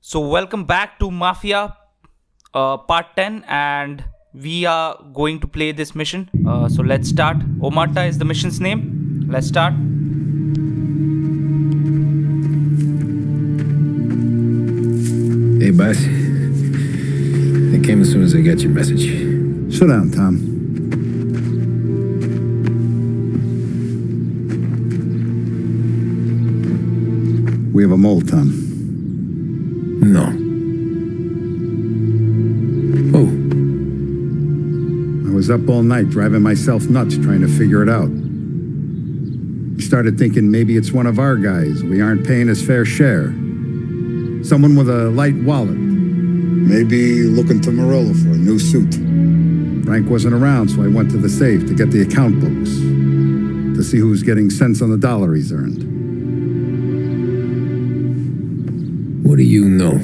So, welcome back to Mafia Part 10, and we are going to play this mission. So, let's start. Omerta is the mission's name. Let's start. Hey, boss. I came as soon as I got your message. Sit down, Tom. We have a mole, Tom. No. Oh, I was up all night driving myself nuts trying to figure it out. I started thinking maybe it's one of our guys. We aren't paying his fair share. Someone with a light wallet. Maybe looking to Morello for a new suit. Frank wasn't around, so I went to the safe to get the account books to see who's getting cents on the dollar he's earned. what do you know?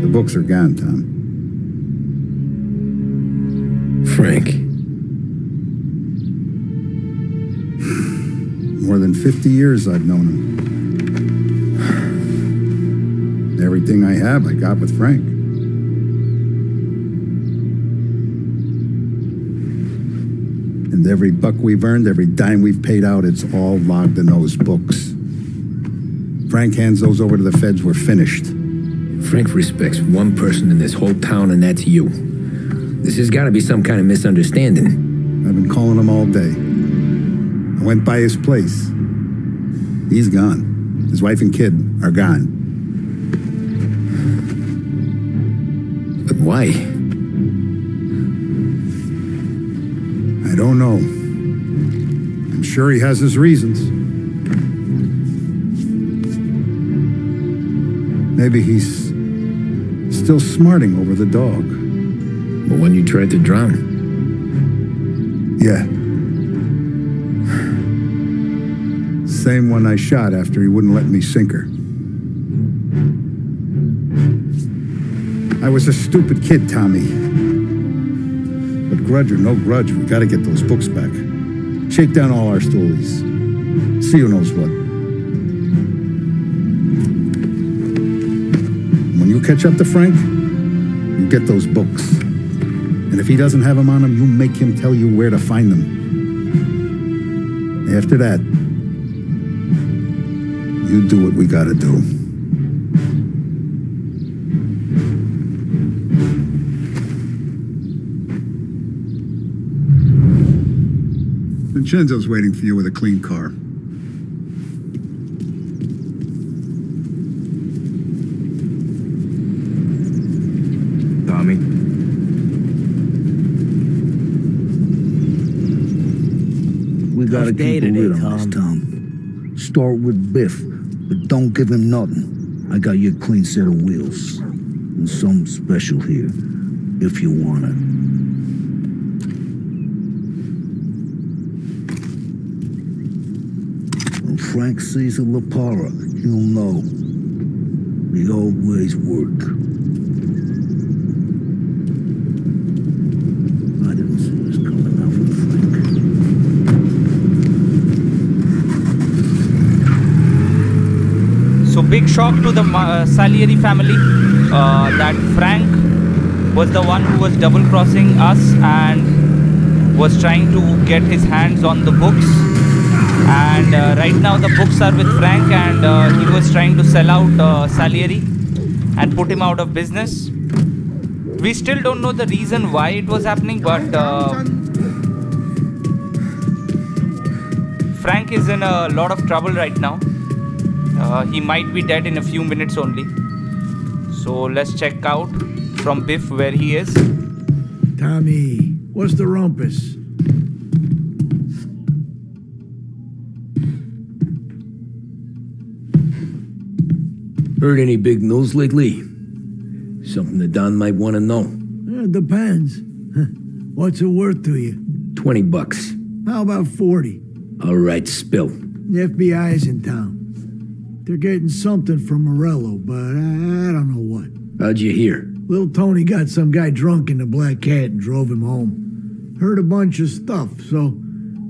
The books are gone, Tom. Frank. More than 50 years I've known him. Everything I have, I got with Frank. And every buck we've earned, every dime we've paid out, it's all logged in those books. Frank hands those over to the feds, we're finished. Frank respects one person in this whole town, and that's you. This has got to be some kind of misunderstanding. I've been calling him all day. I went by his place. He's gone. His wife and kid are gone. But why? I don't know. I'm sure he has his reasons. Maybe he's still smarting over the dog. The one you tried to drown? Yeah. Same one I shot after he wouldn't let me sink her. I was a stupid kid, Tommy. But grudge or no grudge, we gotta get those books back. Shake down all our stories. See who knows what. When you catch up to Frank, you get those books. And if he doesn't have them on him, you make him tell you where to find them. After that, you do what we gotta do. Vincenzo's waiting for you with a clean car. Tommy? We gotta Tough day keep a today, lid on this, Tom. Tom. Start with Biff, but don't give him nothing. I got you a clean set of wheels. And something special here, if you want it. When Frank sees a Lapara, he'll know. The old ways work. I didn't see this coming out from Frank. So, big shock to the Salieri family that Frank was the one who was double crossing us and was trying to get his hands on the books. And right now, the books are with Frank, and he was trying to sell out Salieri and put him out of business. We still don't know the reason why it was happening, but Frank is in a lot of trouble right now. He might be dead in a few minutes only. So let's check out from Biff where he is. Tommy, what's the rumpus? Heard any big news lately? Something the Don might want to know. Depends. What's it worth to you? $20. How about 40? All right, spill. The FBI's in town. They're getting something from Morello, but I don't know what. How'd you hear? Little Tony got some guy drunk in the Black Cat and drove him home. Heard a bunch of stuff, so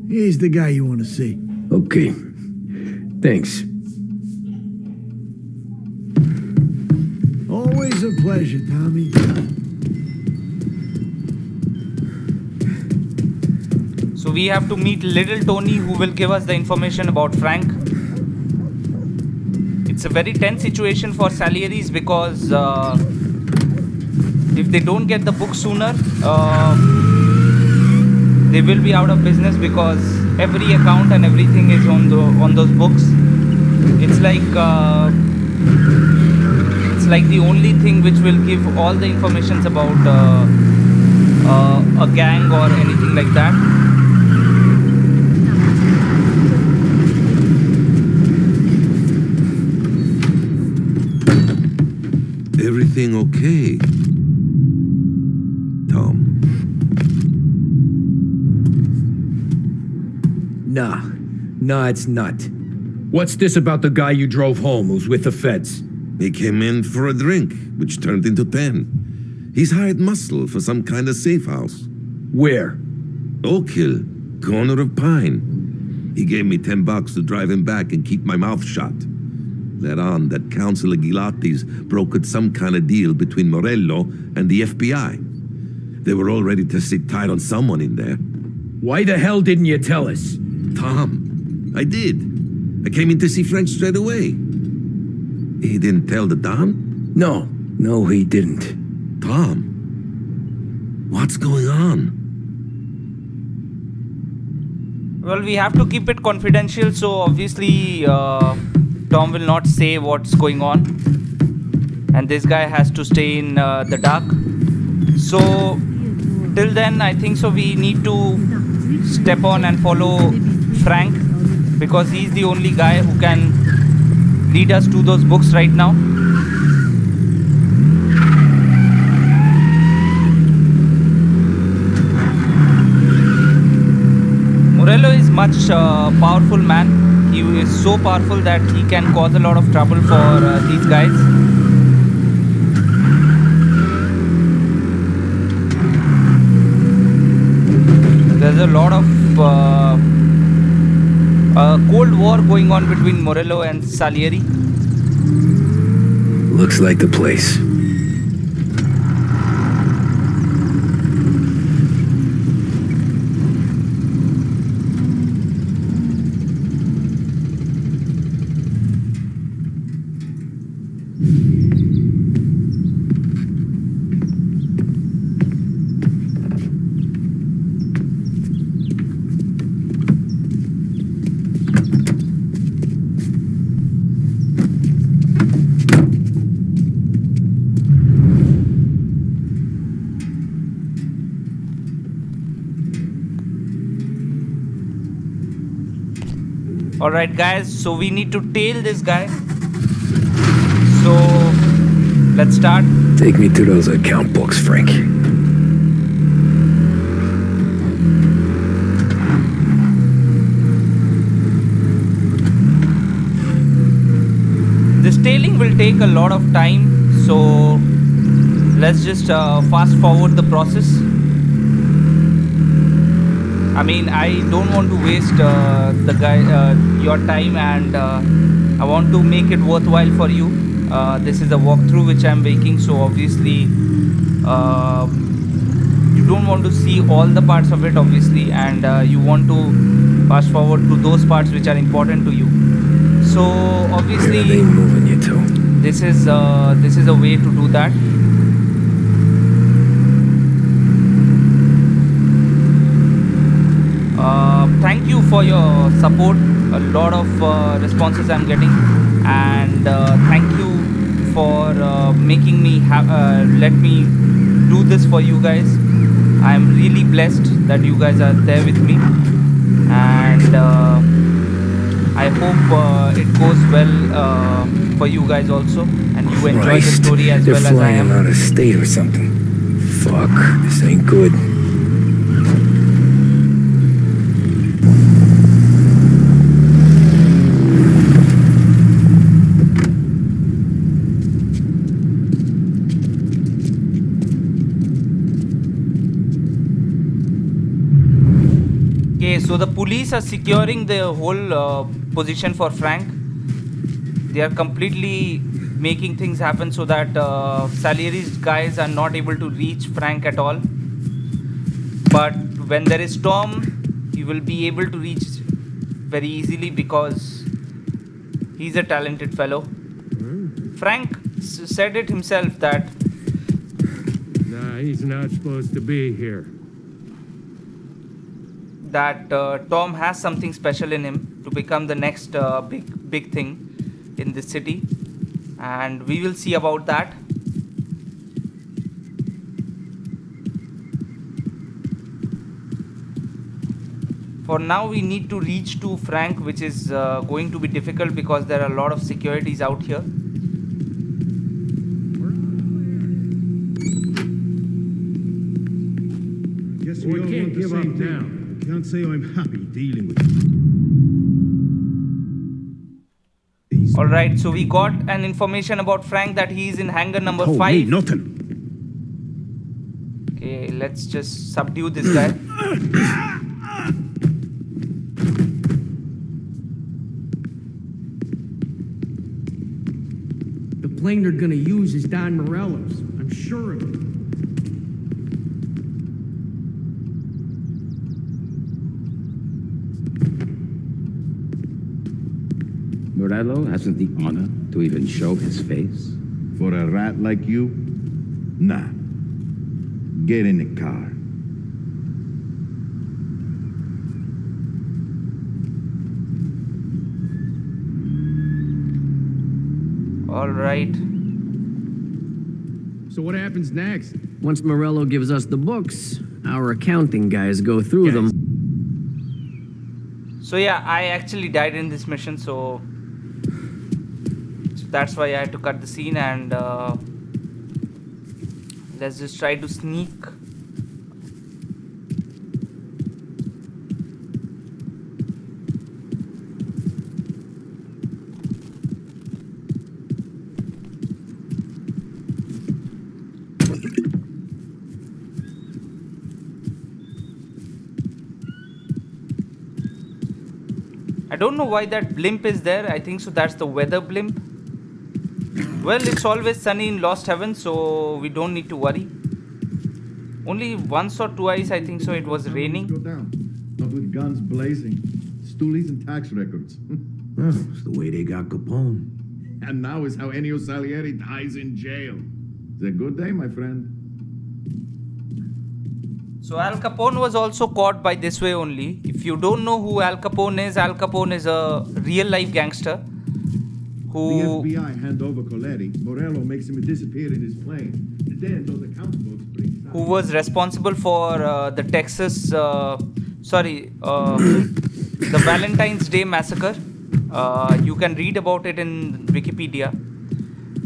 he's the guy you want to see. Okay. Thanks. pleasure, Tommy. So we have to meet little Tony, who will give us the information about Frank. It's a very tense situation for Salieri's because if they don't get the book sooner, they will be out of business because every account and everything is on those books. It's like the only thing which will give all the informations about a gang or anything like that. Everything okay, Tom? Nah, it's not. What's this about the guy you drove home who's with the feds? He came in for a drink, which turned into 10. He's hired muscle for some kind of safe house. Where? Oak Hill, corner of Pine. He gave me $10 to drive him back and keep my mouth shut. Let on that Councilor Gilatti's brokered some kind of deal between Morello and the FBI. They were all ready to sit tight on someone in there. Why the hell didn't you tell us? Tom, I did. I came in to see Frank straight away. He didn't tell the Don? No, he didn't. Tom, what's going on? Well, we have to keep it confidential, so obviously Tom will not say what's going on, and this guy has to stay in the dark. So till then, I think so we need to step on and follow Frank, because he's the only guy who can lead us to those books right now. Morello is much powerful man. He is so powerful that he can cause a lot of trouble for these guys. There's a lot of Cold War going on between Morello and Salieri. Looks like the place. Alright guys, so we need to tail this guy. So let's start. Take me to those account books, Frank. This tailing will take a lot of time, so let's just fast forward the process. I mean, I don't want to waste your time, and I want to make it worthwhile for you. This is a walkthrough which I'm making, so obviously you don't want to see all the parts of it, obviously, and you want to fast forward to those parts which are important to you. So obviously, Where are they moving you to? this is a way to do that. Thank you for your support. A lot of responses I'm getting, and thank you for making me let me do this for you guys. I'm really blessed that you guys are there with me, and I hope it goes well for you guys also, and you enjoy the story as well as I am. They're flying out of state or something. Fuck, this ain't good. So the police are securing the whole position for Frank. They are completely making things happen so that Salieri's guys are not able to reach Frank at all. But when there is Tom, you will be able to reach very easily because he's a talented fellow. Frank said it himself that Nah, he's not supposed to be here. that Tom has something special in him to become the next big thing in this city, and we will see about that. For now, we need to reach to Frank, which is going to be difficult because there are a lot of securities out here. Guess we can't give up now. Can't say I'm happy dealing with All right, so we got an information about Frank that he is in hangar number Told me 5. nothing. Okay, let's just subdue this guy. The plane they're gonna use is Don Morello's. I'm sure of it. Morello hasn't the honor to even show his face. For a rat like you? Nah. Get in the car. All right. So what happens next? Once Morello gives us the books, our accounting guys go through them. So yeah, I actually died in this mission, so that's why I had to cut the scene, and let's just try to sneak. I don't know why that blimp is there. I think so that's the weather blimp. Well, it's always sunny in Lost Heaven, so we don't need to worry. Only once or twice, I think so, it was raining. Go down. Not with guns blazing, stoolies and tax records. It's the way they got Capone. And now is how Ennio Salieri dies in jail. It's a good day, my friend. So Al Capone was also caught by this way only. If you don't know who Al Capone is a real life gangster The who FBI hand over Coletti. Morello makes him disappear in his plane. Then those account books bring... who was responsible for the Texas the Valentine's Day massacre. You can read about it in Wikipedia.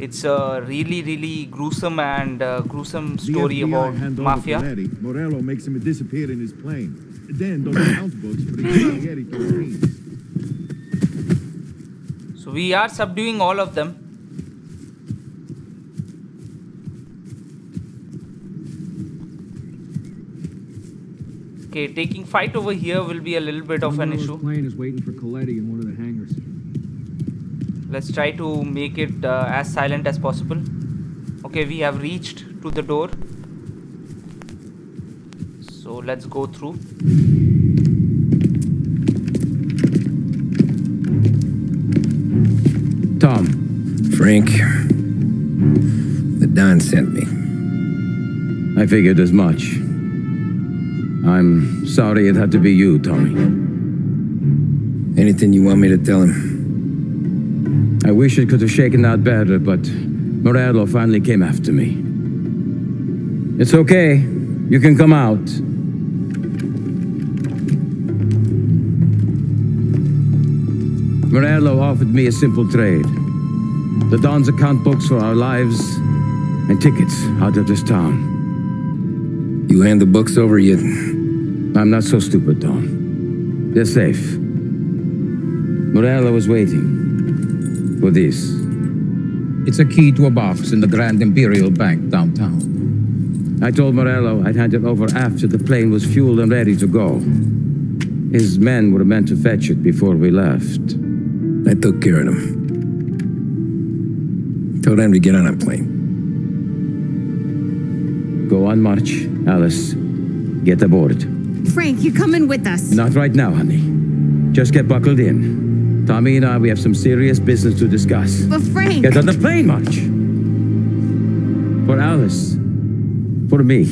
It's a really gruesome and gruesome story about Mafia. Morello makes him disappear in his plane. Then those account books bring Salieri to the scene. So we are subduing all of them. Okay, taking fight over here will be a little bit of an issue. Plane is waiting for Coletti in one of the hangars. Let's try to make it as silent as possible. Okay, we have reached to the door. So let's go through. Tom. Frank, the Don sent me. I figured as much. I'm sorry it had to be you, Tommy. Anything you want me to tell him? I wish it could have shaken out better, but Morello finally came after me. It's okay. You can come out. Morello offered me a simple trade. The Don's account books for our lives and tickets out of this town. You hand the books over yet? I'm not so stupid, Don. They're safe. Morello is waiting for this. It's a key to a box in the Grand Imperial Bank downtown. I told Morello I'd hand it over after the plane was fueled and ready to go. His men were meant to fetch it before we left. I took care of them. Tell them to get on a plane. Go on, March. Alice, get aboard. Frank, you're coming with us. Not right now, honey. Just get buckled in. Tommy and I, we have some serious business to discuss. But Frank... Get on the plane, March. For Alice. For me.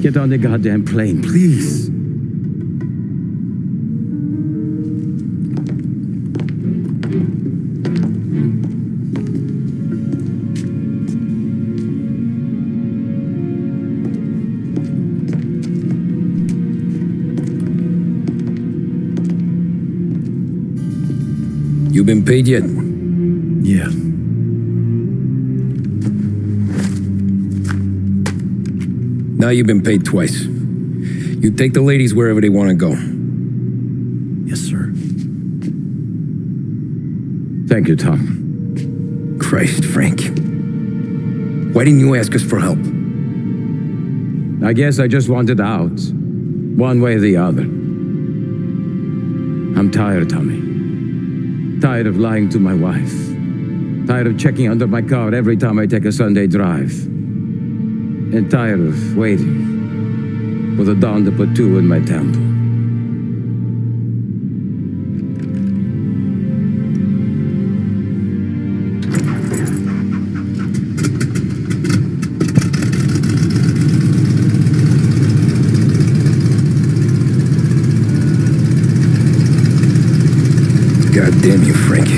Get on the goddamn plane, please. You been paid yet? Yeah. Now you've been paid twice. You take the ladies wherever they want to go. Yes, sir. Thank you, Tom. Christ, Frank. Why didn't you ask us for help? I guess I just wanted out. One way or the other. I'm tired, Tommy. Tired of lying to my wife. Tired of checking under my car every time I take a Sunday drive. And tired of waiting for the dawn to put two in my temple. God damn you, Frank.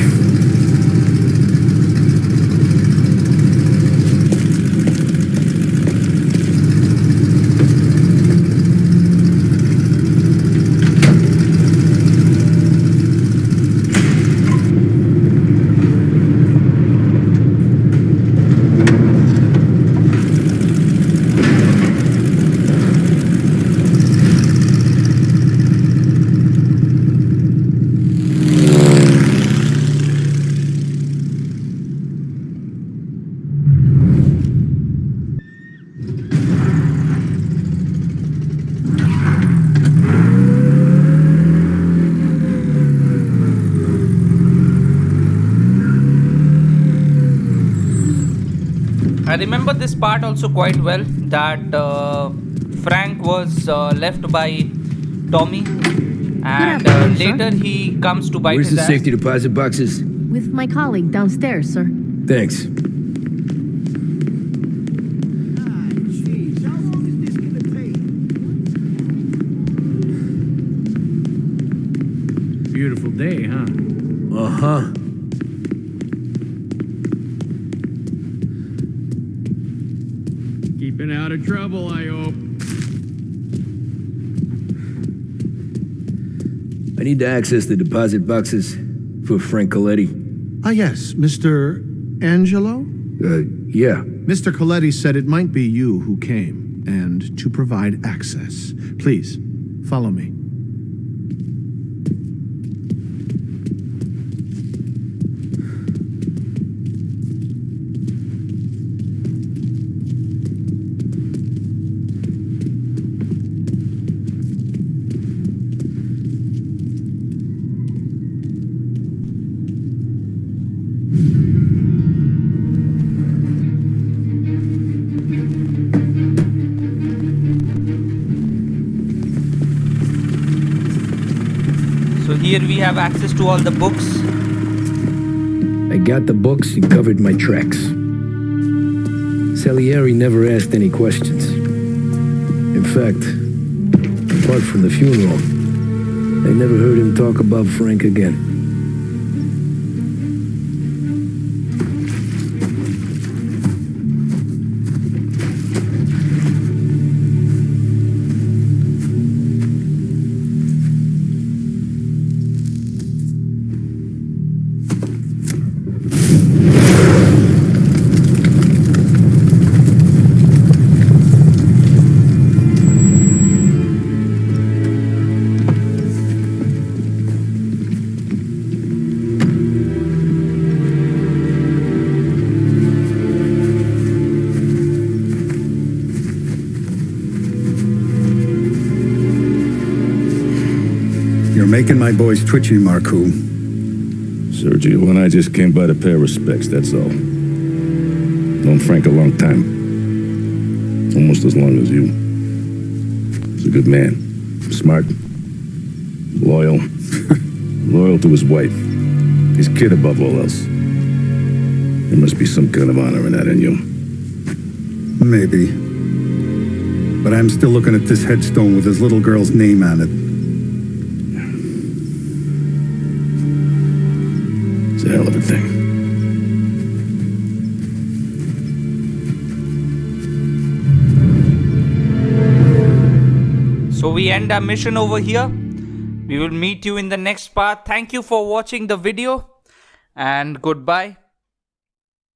I remember this part also quite well, that Frank was left by Tommy, and later he comes to bite Where's his the ass. safety deposit boxes? With my colleague downstairs, sir. Thanks. Jeez, how long is this gonna take? Beautiful day, huh? Uh-huh. Keeping out of trouble, I hope. I need to access the deposit boxes for Frank Coletti. Ah, yes, Mr. Angelo? Yeah. Mr. Coletti said it might be you who came, and to provide access. Please, follow me. So here we have access to all the books. I got the books and covered my tracks. Salieri never asked any questions. In fact, apart from the funeral, I never heard him talk about Frank again. You're making my boys twitchy, Marcoux. Sergio and I just came by to pay our respects, that's all. Known Frank a long time. Almost as long as you. He's a good man. Smart. Loyal. Loyal to his wife. His kid above all else. There must be some kind of honor in that in you. Maybe. But I'm still looking at this headstone with his little girl's name on it. It's a hell of a thing. So we end our mission over here. We will meet you in the next part. Thank you for watching the video and goodbye.